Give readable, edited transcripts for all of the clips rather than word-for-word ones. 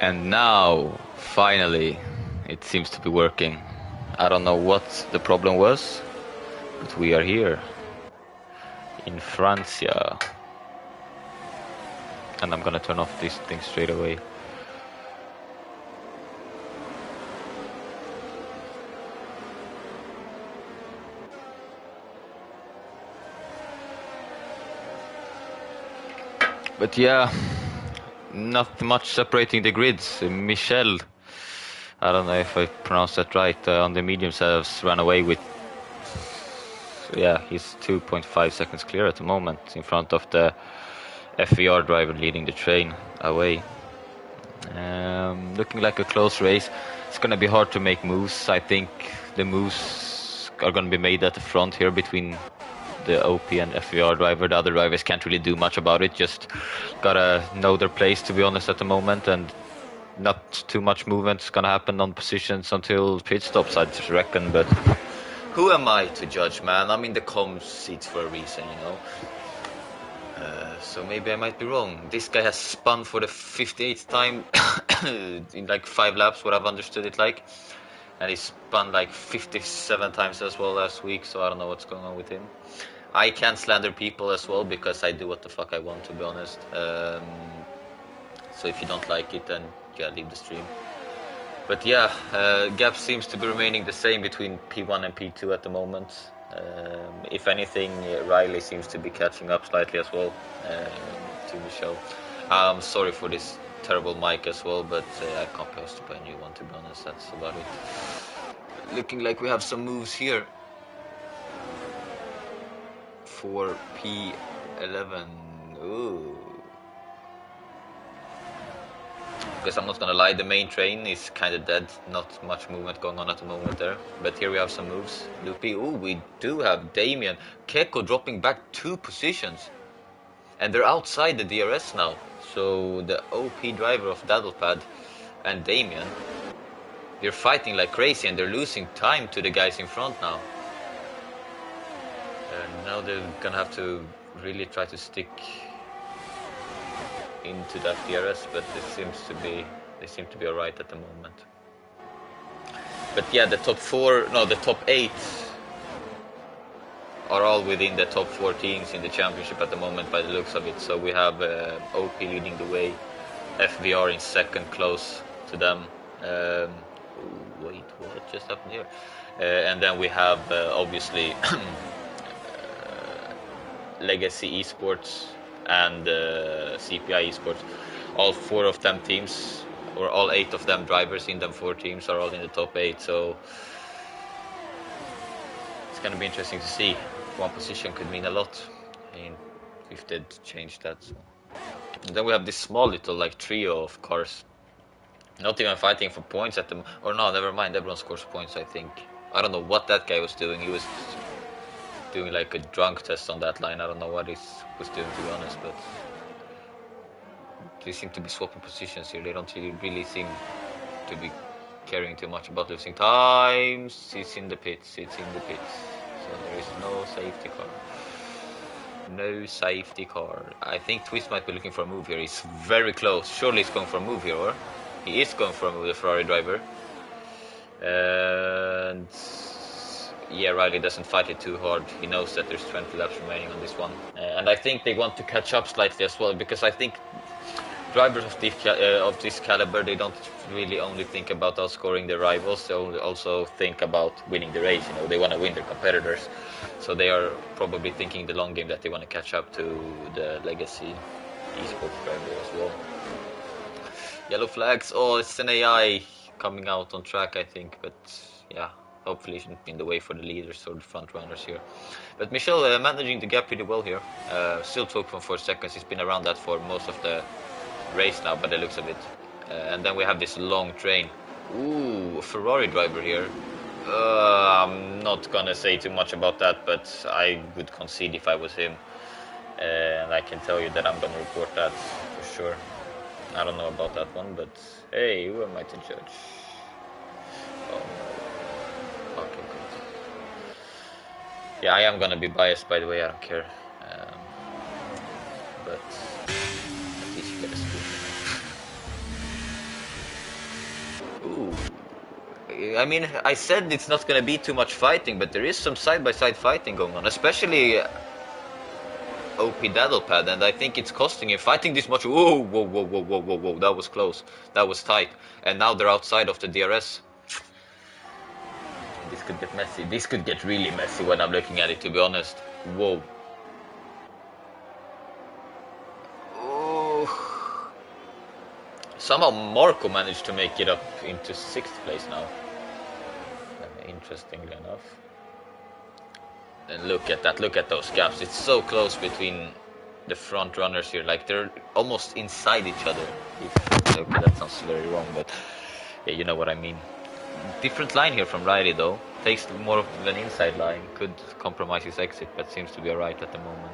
And now, finally, it seems to be working. I don't know what the problem was, but we are here in Francia. And I'm gonna turn off this thing straight away. But yeah, not much separating the grids. Michel, I don't know if I pronounced that right, on the mediums has run away with, yeah, he's 2.5 seconds clear at the moment in front of the FVR driver leading the train away. Looking like a close race. It's going to be hard to make moves. I think the moves are going to be made at the front here between the OP and FVR driver. The other drivers can't really do much about it, just gotta know their place, to be honest, at the moment, and not too much movement is gonna happen on positions until pit stops, I reckon. But who am I to judge, man? I'm in the comms seats for a reason, you know. So maybe I might be wrong. This guy has spun for the 58th time in like 5 laps, what I've understood it like. And he spun like 57 times as well last week, so I don't know what's going on with him. I can't slander people as well, because I do what the fuck I want, to be honest. So if you don't like it, then yeah, leave the stream. But yeah, gap seems to be remaining the same between P1 and P2 at the moment. If anything, Riley seems to be catching up slightly as well to Michel. I'm sorry for this terrible mic as well, but I can't post to buy a new one, to be honest. That's about it. Looking like we have some moves here for P11. Ooh. Because I'm not gonna lie, the main train is kind of dead. Not much movement going on at the moment there. But here we have some moves. Loopy. Ooh, we do have Damien. Keko dropping back 2 positions. And they're outside the DRS now. So the OP driver of Daddlepad and Damien, they're fighting like crazy, and they're losing time to the guys in front now. And now they're gonna have to really try to stick into that DRS, but they seem to be alright at the moment. But yeah, the top 8 are all within the top 4 teams in the championship at the moment, by the looks of it. So we have OP leading the way, FVR in second, close to them. Wait, what just happened here? And then we have obviously Legacy Esports and CPI Esports. All 4 of them teams, or all 8 of them drivers in them 4 teams, are all in the top 8. So it's gonna be interesting to see. One position could mean a lot if they'd change that. So. And then we have this small little like trio of cars, not even fighting for points at them. Or no, never mind. Everyone scores points, I think. I don't know what that guy was doing. He was doing like a drunk test on that line. I don't know what he was doing, to be honest, but they seem to be swapping positions here. They don't really seem to be caring too much about losing times. It's in the pits. So there is no safety car. No safety car. I think Twist might be looking for a move here. He's very close. Surely he's going for a move here, or he is going for a move, the Ferrari driver. And yeah, Riley doesn't fight it too hard. He knows that there's 20 laps remaining on this one. And I think they want to catch up slightly as well, because I think drivers of this caliber, they don't really only think about outscoring their rivals. They also think about winning the race. You know, they want to win their competitors. So they are probably thinking the long game, that they want to catch up to the Legacy Esports driver as well. Yellow flags. Oh, it's an AI coming out on track, I think. But yeah, hopefully it shouldn't be in the way for the leaders or the front runners here. But Michel managing the gap pretty well here. Still 12.4 seconds. He's been around that for most of the race now, by the looks of it. And then we have this long train. Ooh, a Ferrari driver here. I'm not gonna say too much about that, but I would concede if I was him. And I can tell you that I'm gonna report that for sure. I don't know about that one, but hey, who am I to judge? Oh no. Okay, good. Yeah, I am gonna be biased, by the way, I don't care. But at least you get a scoop. Ooh. I mean, I said it's not gonna be too much fighting, but there is some side-by-side fighting going on, especially OP Daddlepad, and I think it's costing him fighting this much. Whoa, whoa, whoa, whoa, whoa, whoa, whoa, that was close. That was tight. And now they're outside of the DRS. This could get messy. This could get really messy when I'm looking at it, to be honest. Whoa. Oh. Somehow Marco managed to make it up into 6th place now. Interestingly enough. And look at that, look at those gaps. It's so close between the front runners here, like they're almost inside each other. Okay, that sounds very wrong, but yeah, you know what I mean. Different line here from Riley though. Takes more of an inside line, could compromise his exit, but seems to be alright at the moment.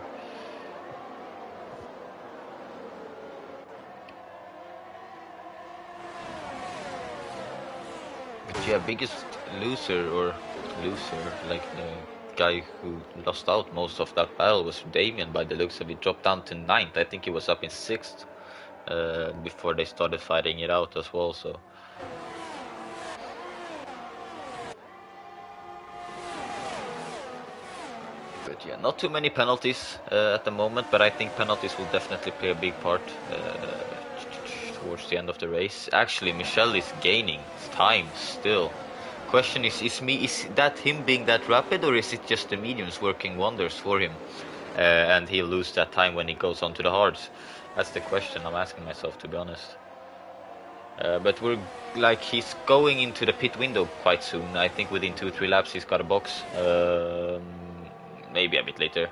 But yeah, biggest loser, like the guy who lost out most of that battle was Damien by the looks of it. Dropped down to 9th. I think he was up in 6th before they started fighting it out as well, so. But yeah, not too many penalties at the moment, but I think penalties will definitely play a big part towards the end of the race. Actually, Michel is gaining time still. Question is that him being that rapid, or is it just the mediums working wonders for him, and he'll lose that time when he goes on to the hards? That's the question I'm asking myself, to be honest. But he's going into the pit window quite soon. I think within 2-3 laps he's got a box, maybe a bit later.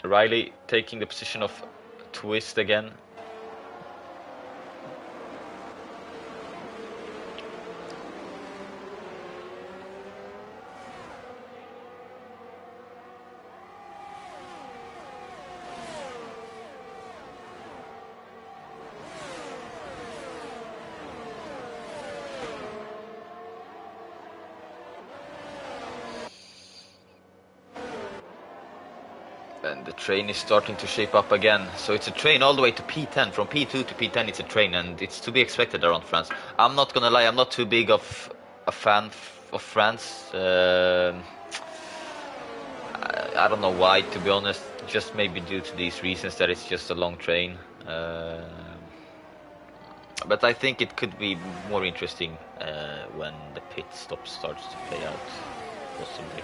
Riley taking the position of Twist again. And the train is starting to shape up again. So it's a train all the way to P10. From P2 to P10 it's a train, and it's to be expected around France. I'm not gonna lie, I'm not too big of a fan of France. I don't know why, to be honest. Just maybe due to these reasons that it's just a long train. But I think it could be more interesting when the pit stop starts to play out, possibly.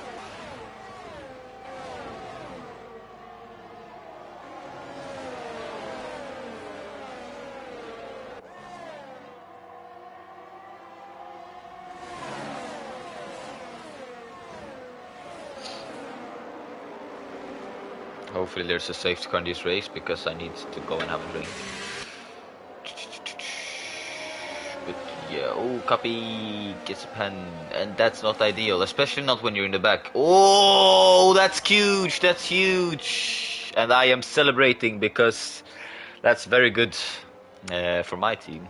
Hopefully there's a safety car in this race, because I need to go and have a drink. But yeah, oh, Cappy gets a pen, and that's not ideal, especially not when you're in the back. Oh, that's huge, that's huge. And I am celebrating because that's very good for my team.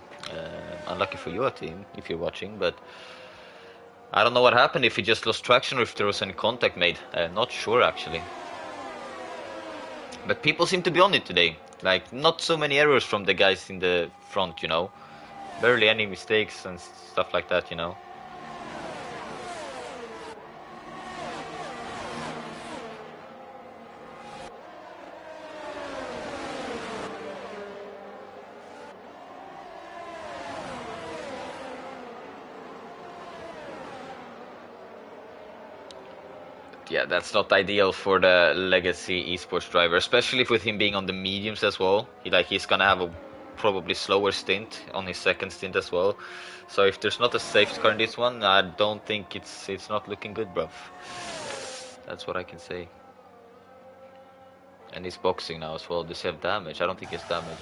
Unlucky for your team, if you're watching, but I don't know what happened, if he just lost traction or if there was any contact made. Not sure, actually. But people seem to be on it today. Like, not so many errors from the guys in the front, you know. Barely any mistakes and stuff like that, you know. Yeah, that's not ideal for the legacy esports driver, especially with him being on the mediums as well. He's gonna have a probably slower stint on his second stint as well. So if there's not a safety car in this one, I don't think it's not looking good, bruv. That's what I can say. And he's boxing now as well. Does he have damage? I don't think he has damage.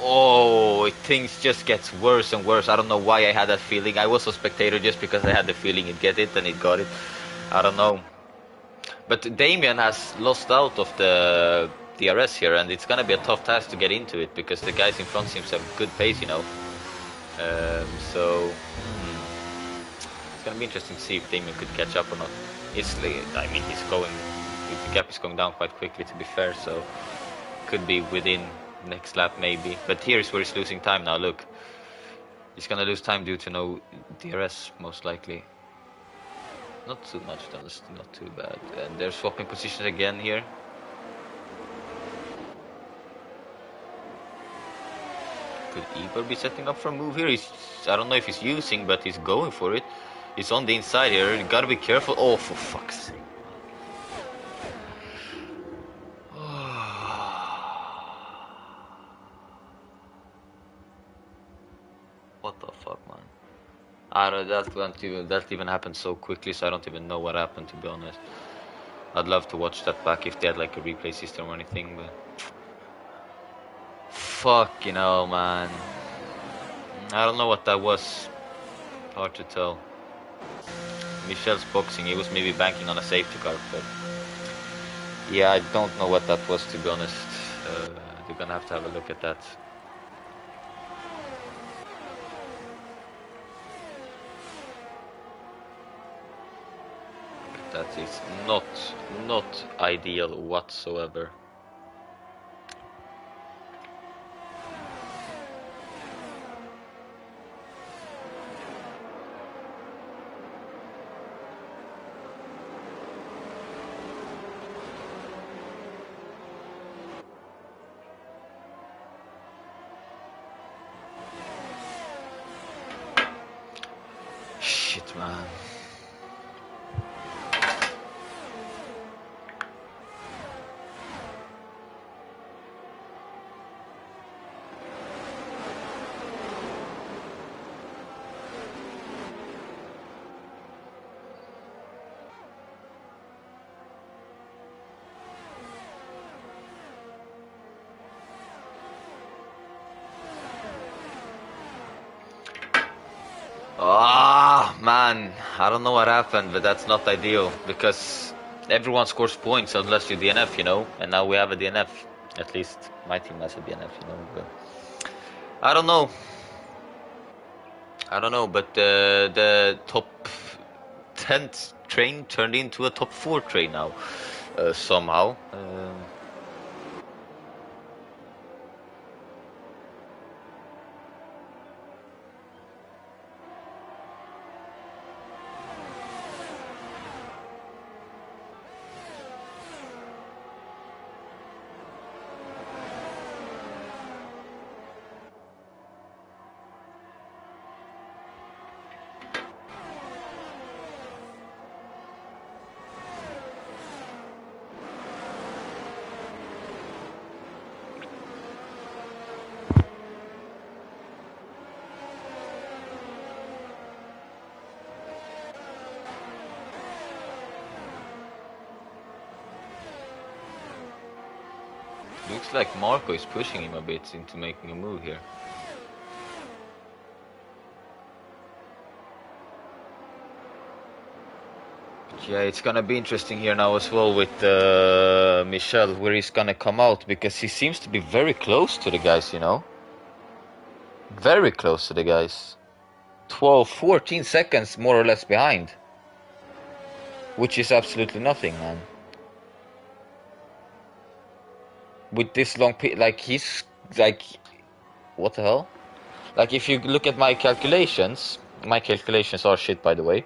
Oh, things just gets worse and worse. I don't know why I had that feeling. I was a spectator just because I had the feeling he'd get it, and it got it. I don't know. But Damien has lost out of the DRS here, and it's gonna be a tough task to get into it, because the guys in front seems to have good pace, you know. It's gonna be interesting to see if Damien could catch up or not. I mean, the gap is going down quite quickly, to be fair, so could be within next lap maybe. But here is where he's losing time now, look. He's gonna lose time due to no DRS, most likely. Not too much, that's not too bad. And they're swapping positions again here. Could Igor be setting up for a move here? I don't know if he's using, but he's going for it. He's on the inside here. You gotta be careful. Oh, for fuck's sake. What the fuck, man? I don't. That even happened so quickly, so I don't even know what happened, to be honest. I'd love to watch that back if they had like a replay system or anything, but fucking hell, man. I don't know what that was. Hard to tell. Michel's boxing, he was maybe banking on a safety car, but yeah, I don't know what that was, to be honest. They're gonna have to have a look at that. That is not ideal whatsoever. Shit, man. Ah, man, I don't know what happened, but that's not ideal, because everyone scores points unless you DNF, you know, and now we have a DNF. At least my team has a DNF, you know, but I don't know. But the top 10th train turned into a top 4 train now, somehow. Looks like Marco is pushing him a bit into making a move here. But yeah, it's gonna be interesting here now as well with Michel, where he's gonna come out, because he seems to be very close to the guys, you know? Very close to the guys. 12, 14 seconds more or less behind. Which is absolutely nothing, man. With this long like he's like, what the hell? Like, if you look at my calculations are shit, by the way.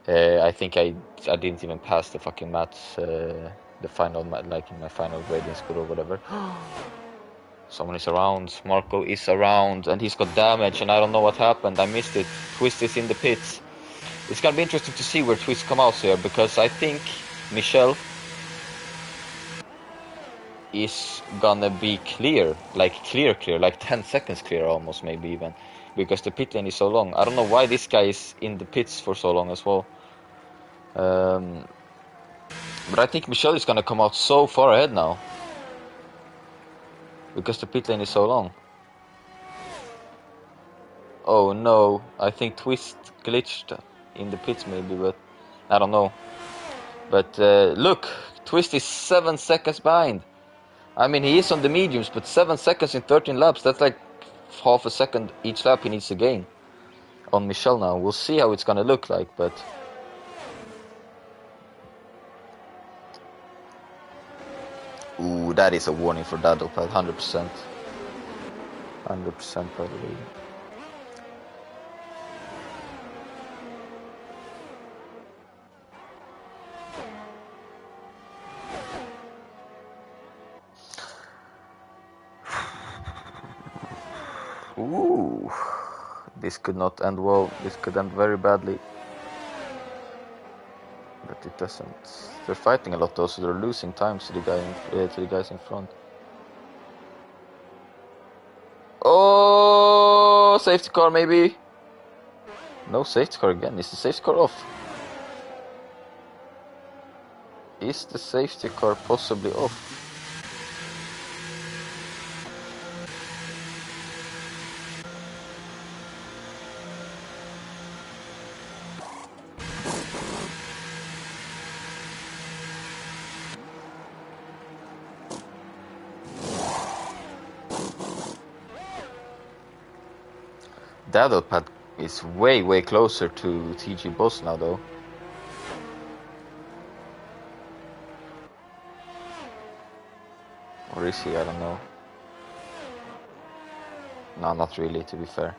I think I didn't even pass the fucking maths, the final, like in my final grade in school or whatever. Someone is around. Marco is around, and he's got damage, and I don't know what happened. I missed it. Twist is in the pits. It's gonna be interesting to see where Twist comes out here, because I think Michel is gonna be clear, like 10 seconds clear almost, maybe even, because the pit lane is so long. I don't know why this guy is in the pits for so long as well. But I think Michel is gonna come out so far ahead now, because the pit lane is so long. Oh no, I think Twist glitched in the pits maybe, but I don't know. But look, Twist is 7 seconds behind. I mean, he is on the mediums, but 7 seconds in 13 laps, that's like half a second each lap he needs to gain on Michel now. We'll see how it's gonna look like, but ooh, that is a warning for Daddlepad, 100%. 100% by the way. Ooh, this could not end well. This could end very badly. But it doesn't. They're fighting a lot though, so they're losing time to the guys in front. Oh, safety car maybe. No safety car again. Is the safety car off? Is the safety car possibly off? That pad is way closer to TG Boss now though. Or is he? I don't know. No, not really, to be fair.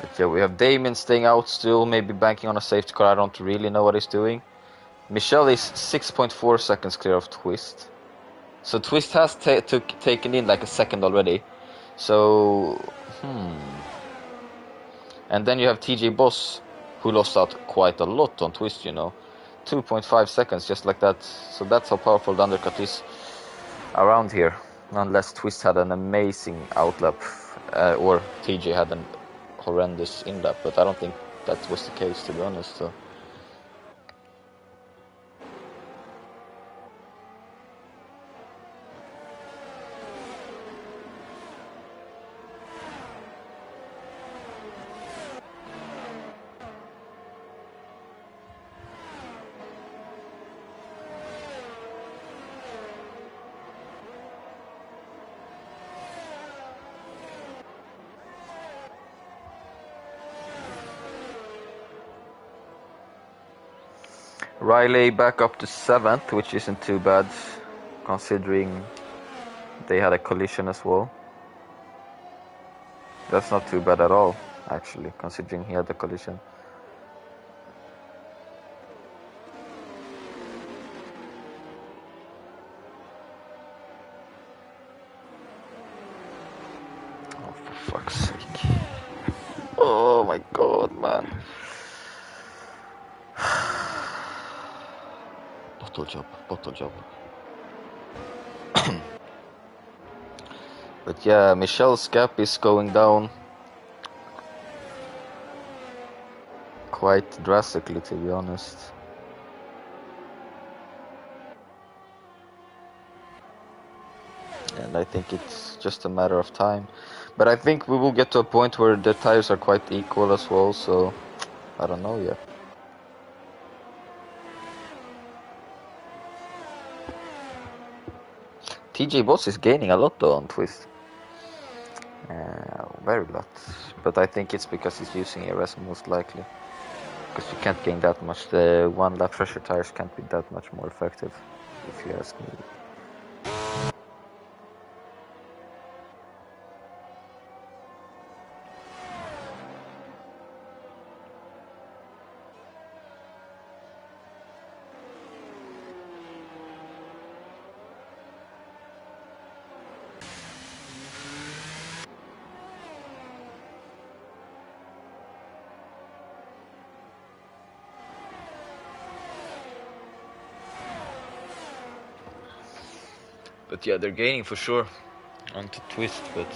But yeah, we have Damien staying out still, maybe banking on a safety car. I don't really know what he's doing. Michelle is 6.4 seconds clear of Twist. So Twist has taken in like a second already. So, And then you have TJ Boss, who lost out quite a lot on Twist, 2.5 seconds, just like that. So that's how powerful the undercut is around here. Unless Twist had an amazing outlap, or TJ had an horrendous in-lap, but I don't think that was the case, to be honest. So. Riley back up to 7th, which isn't too bad, considering they had a collision as well. That's not too bad at all, actually, considering he had a collision. Oh, for fuck's sake. Oh my god, man. Bottle job. But yeah, Michelle's gap is going down quite drastically, to be honest. And I think it's just a matter of time. But I think we will get to a point where the tires are quite equal as well, so I don't know yet. TJ Boss is gaining a lot though on Twist. Very lot. But I think it's because he's using ARS most likely. Because you can't gain that much. The one lap pressure tires can't be that much more effective, if you ask me. But yeah, they're gaining for sure onto Twist, but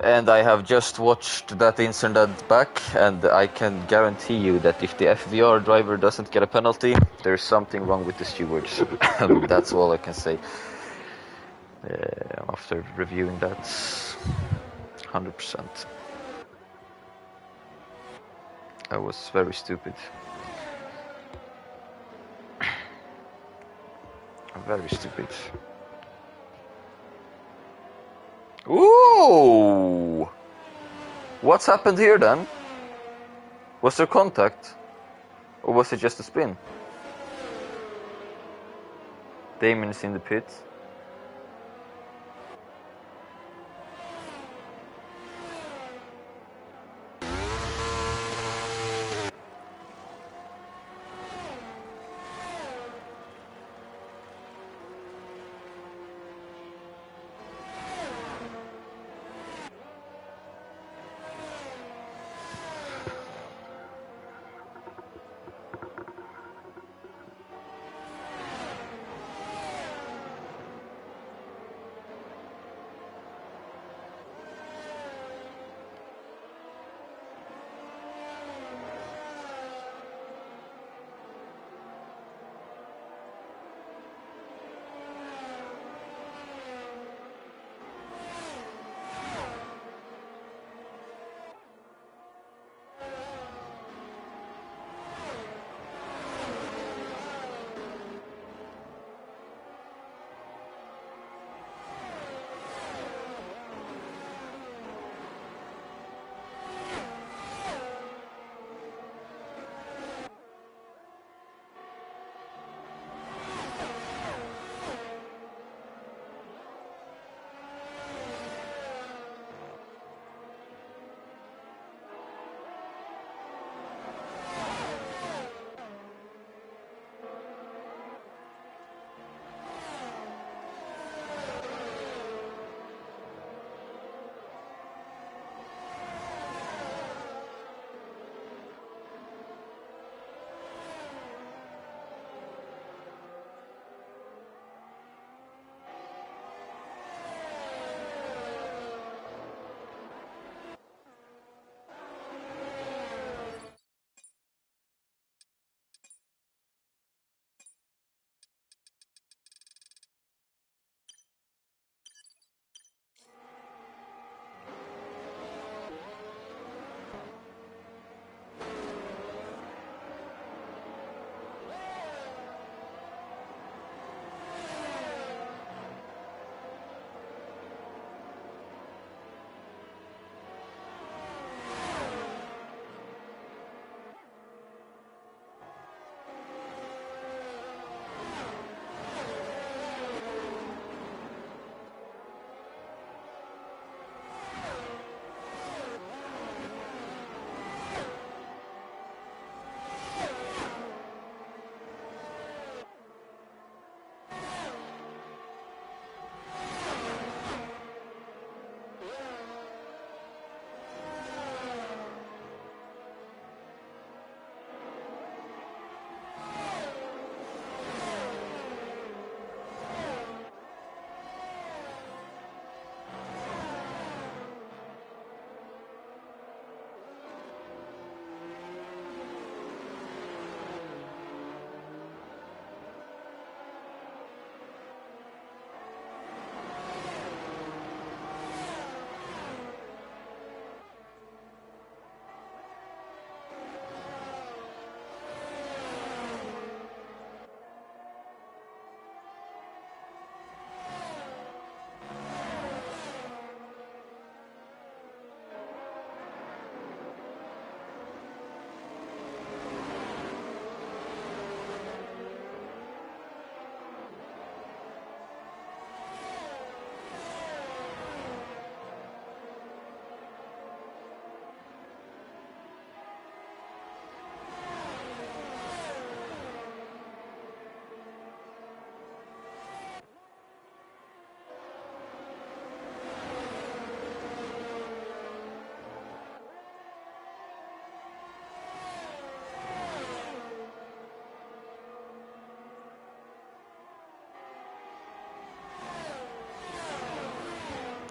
and I have just watched that incident back, and I can guarantee you that if the FVR driver doesn't get a penalty, there's something wrong with the stewards. That's all I can say after reviewing that. 100%. That was very stupid. Very stupid. Ooh! What's happened here then? Was there contact? Or was it just a spin? Damon is in the pit.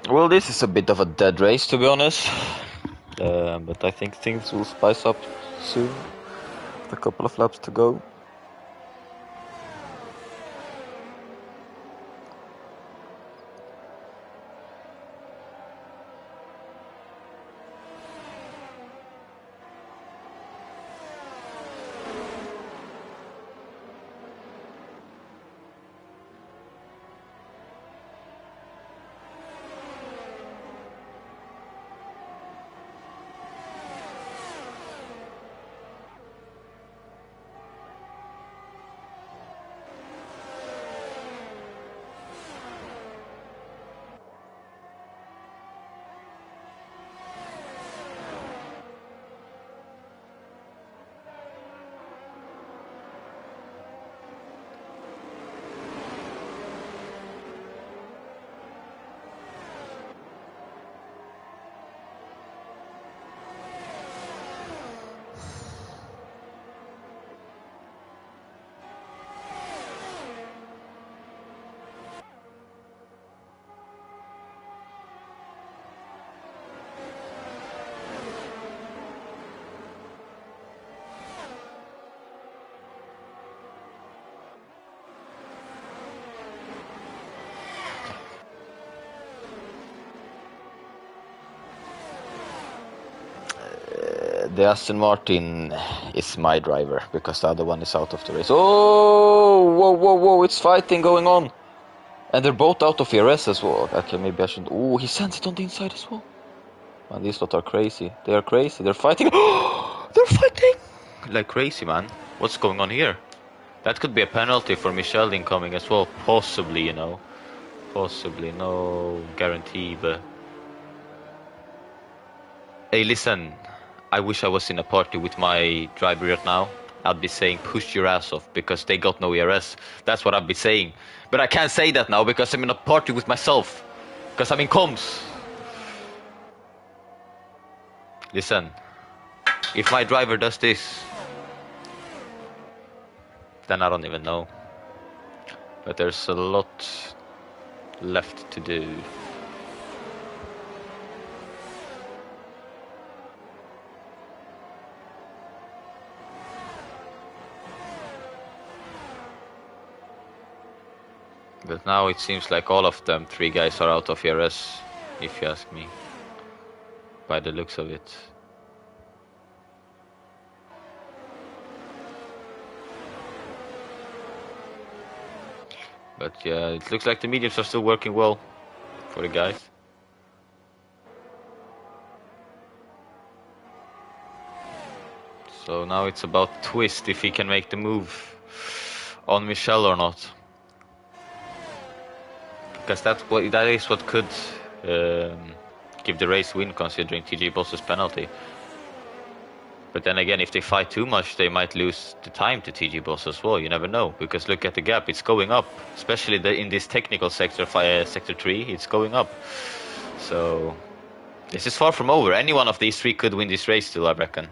Well, this is a bit of a dead race, to be honest. But I think things will spice up soon. A couple of laps to go. The Aston Martin is my driver because the other one is out of the race. Oh, whoa, it's fighting going on. And they're both out of ERS as well. Okay, maybe I should... Oh, he sends it on the inside as well. Man, these lot are crazy. They are crazy. They're fighting. They're fighting! Like crazy, man. What's going on here? That could be a penalty for Michel incoming as well. Possibly, you know. Possibly. No guarantee, but... Hey, listen. I wish I was in a party with my driver right now. I'd be saying push your ass off because they got no ERS. That's what I'd be saying. But I can't say that now because I'm in a party with myself. Because I'm in comms. Listen. If my driver does this, then I don't even know. But there's a lot left to do. But now it seems like all of them, 3 guys, are out of ERS, if you ask me. By the looks of it. But yeah, it looks like the mediums are still working well for the guys. So now it's about Twist, if he can make the move on Michel or not. Because that is what could give the race win, considering TJ Boss's penalty. But then again, if they fight too much, they might lose the time to TJ Boss as well. You never know, because look at the gap; it's going up. Especially in this technical sector, sector 3, it's going up. So this is far from over. Any one of these 3 could win this race still, I reckon.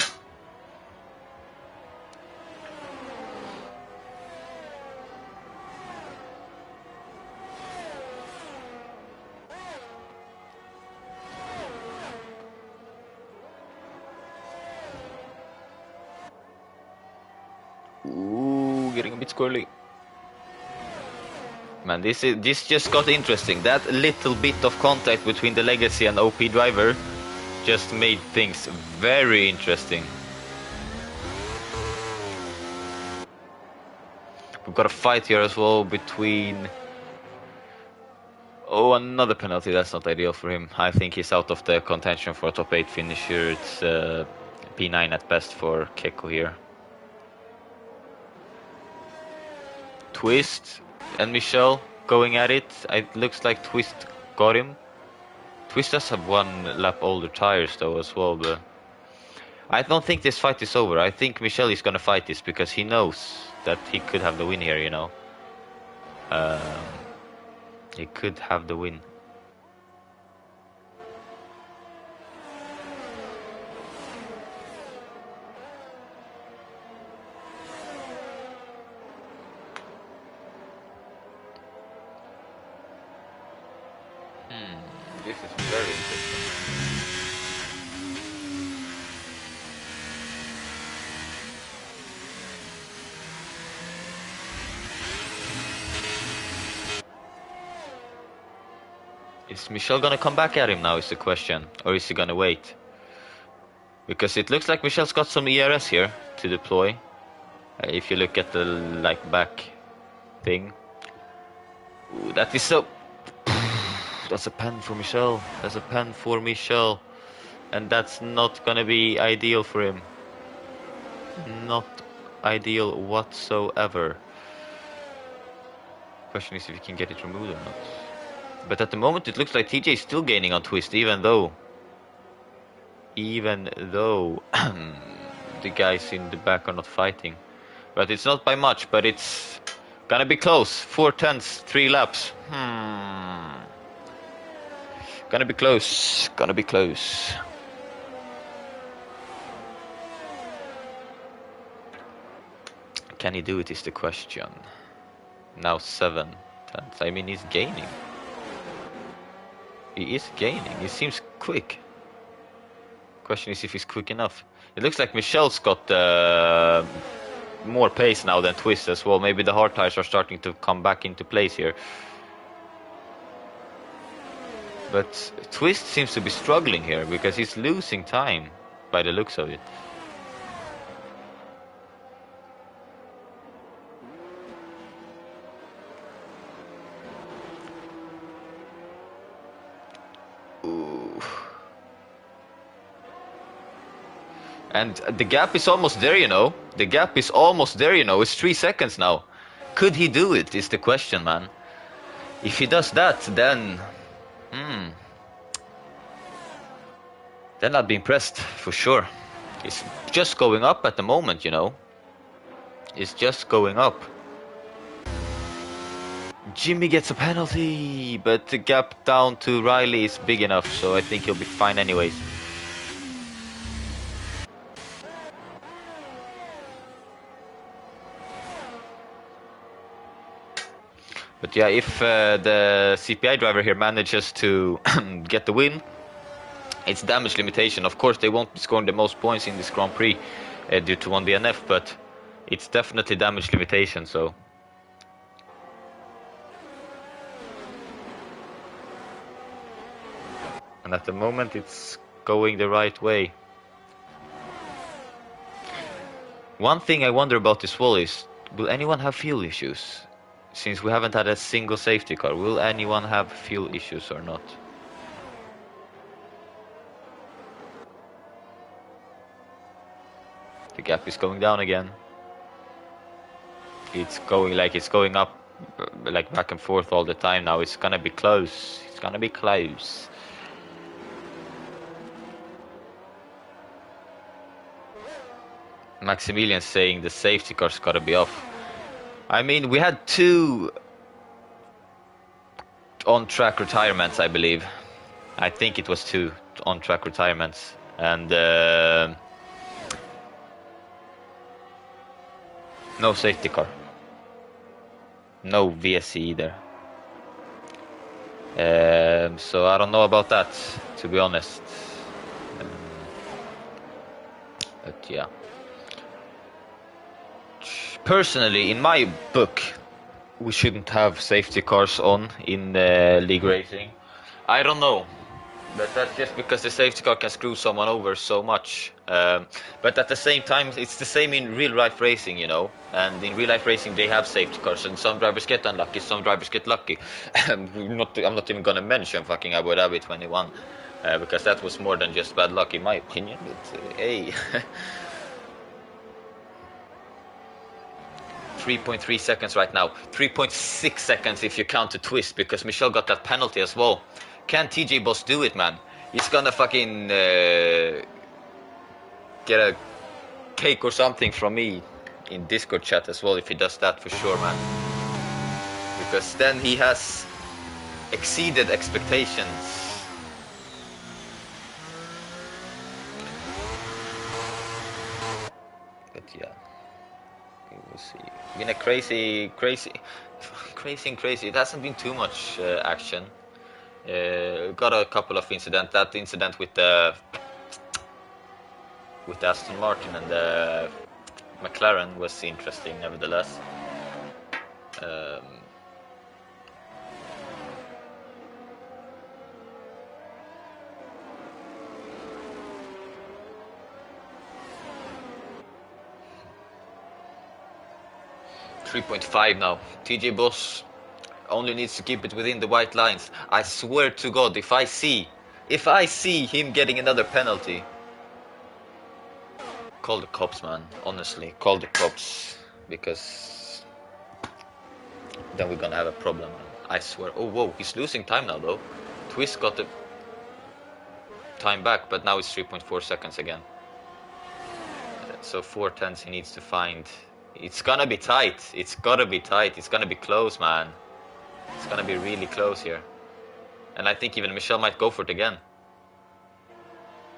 Getting a bit squirrely. Man, this just got interesting. That little bit of contact between the Legacy and OP driver just made things very interesting. We've got a fight here as well between... Oh, another penalty. That's not ideal for him. I think he's out of the contention for a top 8 finisher. It's P9 at best for Keko here. Twist and Michel going at it. It looks like Twist got him. Twist does have 1 lap older tires though as well, but I don't think this fight is over. I think Michel is gonna fight this because he knows that he could have the win here, you know. He could have the win. This is very interesting. Is Michel gonna come back at him now is the question, or is he gonna wait? Because it looks like Michel's got some ERS here to deploy. If you look at the back thing. Ooh, that is so... That's a pen for Michel. That's a pen for Michel. And that's not gonna be ideal for him. Not ideal whatsoever. Question is if he can get it removed or not. But at the moment it looks like TJ is still gaining on Twist, even though the guys in the back are not fighting. But it's not by much, but it's gonna be close. 4/10, 3 laps. Gonna be close. Gonna be close. Can he do it is the question. Now 7/10. I mean, he's gaining. He is gaining. He seems quick. Question is if he's quick enough. It looks like Michel's got more pace now than Twist as well. Maybe the hard tires are starting to come back into place here. But Twist seems to be struggling here because he's losing time by the looks of it. And the gap is almost there, you know. The gap is almost there, you know. It's 3 seconds now. Could he do it, is the question, man. If he does that, then... Then I'd be impressed, for sure. It's just going up at the moment, you know. It's just going up. Jimmy gets a penalty, but the gap down to Riley is big enough, so I think he'll be fine anyways. But yeah, if the CPI driver here manages to get the win, it's damage limitation. Of course, they won't be scoring the most points in this Grand Prix due to 1 DNF, but it's definitely damage limitation, so... And at the moment, it's going the right way. One thing I wonder about this wall is, will anyone have fuel issues? Since we haven't had a single safety car, will anyone have fuel issues or not? The gap is going down again. It's going like it's going up, like back and forth all the time now. It's gonna be close. It's gonna be close. Maximilian's saying the safety car's gotta be off. I mean, we had 2 on-track retirements, I believe. I think it was 2 on-track retirements. And no safety car. No VSC either. So I don't know about that, to be honest. But yeah. Personally, in my book, we shouldn't have safety cars on in league racing. I don't know, but that's just because the safety car can screw someone over so much. But at the same time, it's the same in real life racing, you know. And in real life racing, they have safety cars, and some drivers get unlucky, some drivers get lucky. I'm not even gonna mention fucking Abu Dhabi 21, because that was more than just bad luck, in my opinion. But hey. 3.3 seconds right now. 3.6 seconds if you count the twist, because Michel got that penalty as well. Can TJ Boss do it, man? He's gonna fucking get a cake or something from me in Discord chat as well if he does that, for sure, man. Because then he has exceeded expectations. But yeah, we'll see. Been a crazy. It hasn't been too much action. Got a couple of incidents. That incident with the Aston Martin and the McLaren was interesting, nevertheless. 3.5 now. TJ Boss only needs to keep it within the white lines. I swear to God, if I see him getting another penalty, call the cops, man. Honestly, call the cops, because then we're gonna have a problem. I swear. Oh, whoa, he's losing time now, though. Twist got the time back, but now it's 3.4 seconds again. So 4/10 he needs to find. It's gonna be tight. It's gotta be tight. It's gonna be close, man. It's gonna be really close here. And I think even Michel might go for it again.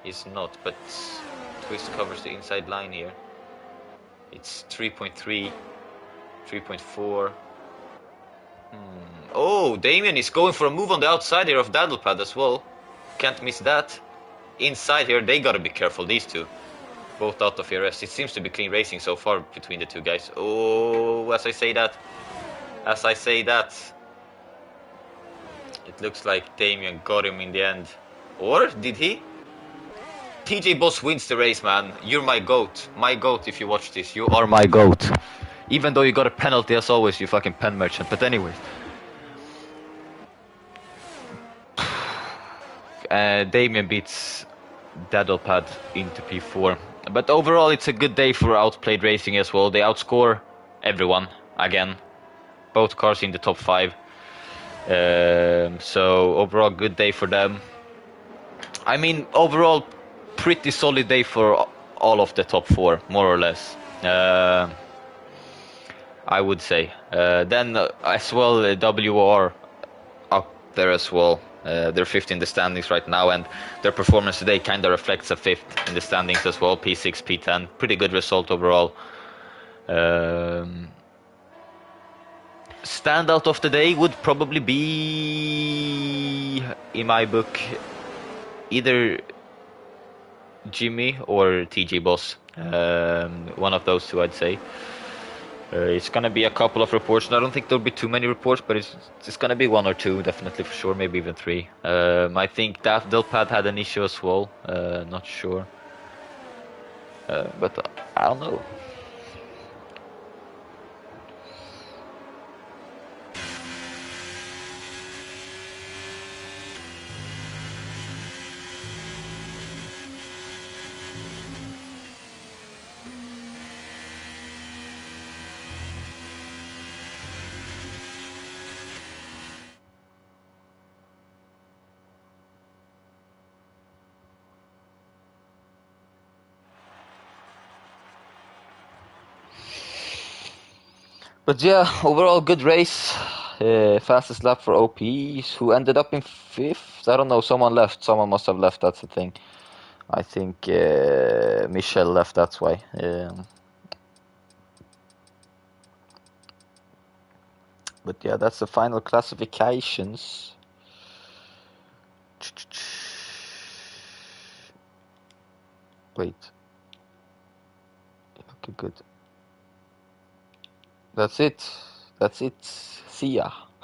He's not, but Twist covers the inside line here. It's 3.3, 3.4. Oh, Damien is going for a move on the outside here of Daddlepad as well. Can't miss that. Inside here, they gotta be careful, these two. Both out of ERS. It seems to be clean racing so far between the two guys. Oh, as I say that, it looks like Damien got him in the end. Or did he? TJ Boss wins the race, man. You're my GOAT. My GOAT, if you watch this. You are my GOAT. Even though you got a penalty as always, you fucking pen merchant. But anyways. Damien beats Daddlepad into P4. But overall, it's a good day for Outplayed Racing as well. They outscore everyone again. Both cars in the top 5. So overall, good day for them. I mean, overall, pretty solid day for all of the top 4, more or less. I would say. Then as well, WR up there as well. They're 5th in the standings right now, and their performance today kind of reflects a 5th in the standings as well. P6, P10, pretty good result overall. Standout of the day would probably be, in my book, either Jimmy or TG Boss. One of those two, I'd say. It's gonna be a couple of reports. I don't think there'll be too many reports, but it's gonna be 1 or 2, definitely for sure, maybe even 3. I think that Delpad had an issue as well. Not sure, but I don't know. But yeah, overall good race. Fastest lap for OPs, who ended up in 5th. I don't know, someone left. Someone must have left, that's the thing. I think Michelle left, that's why. But yeah, that's the final classifications. Wait. Okay, good. That's it. See ya.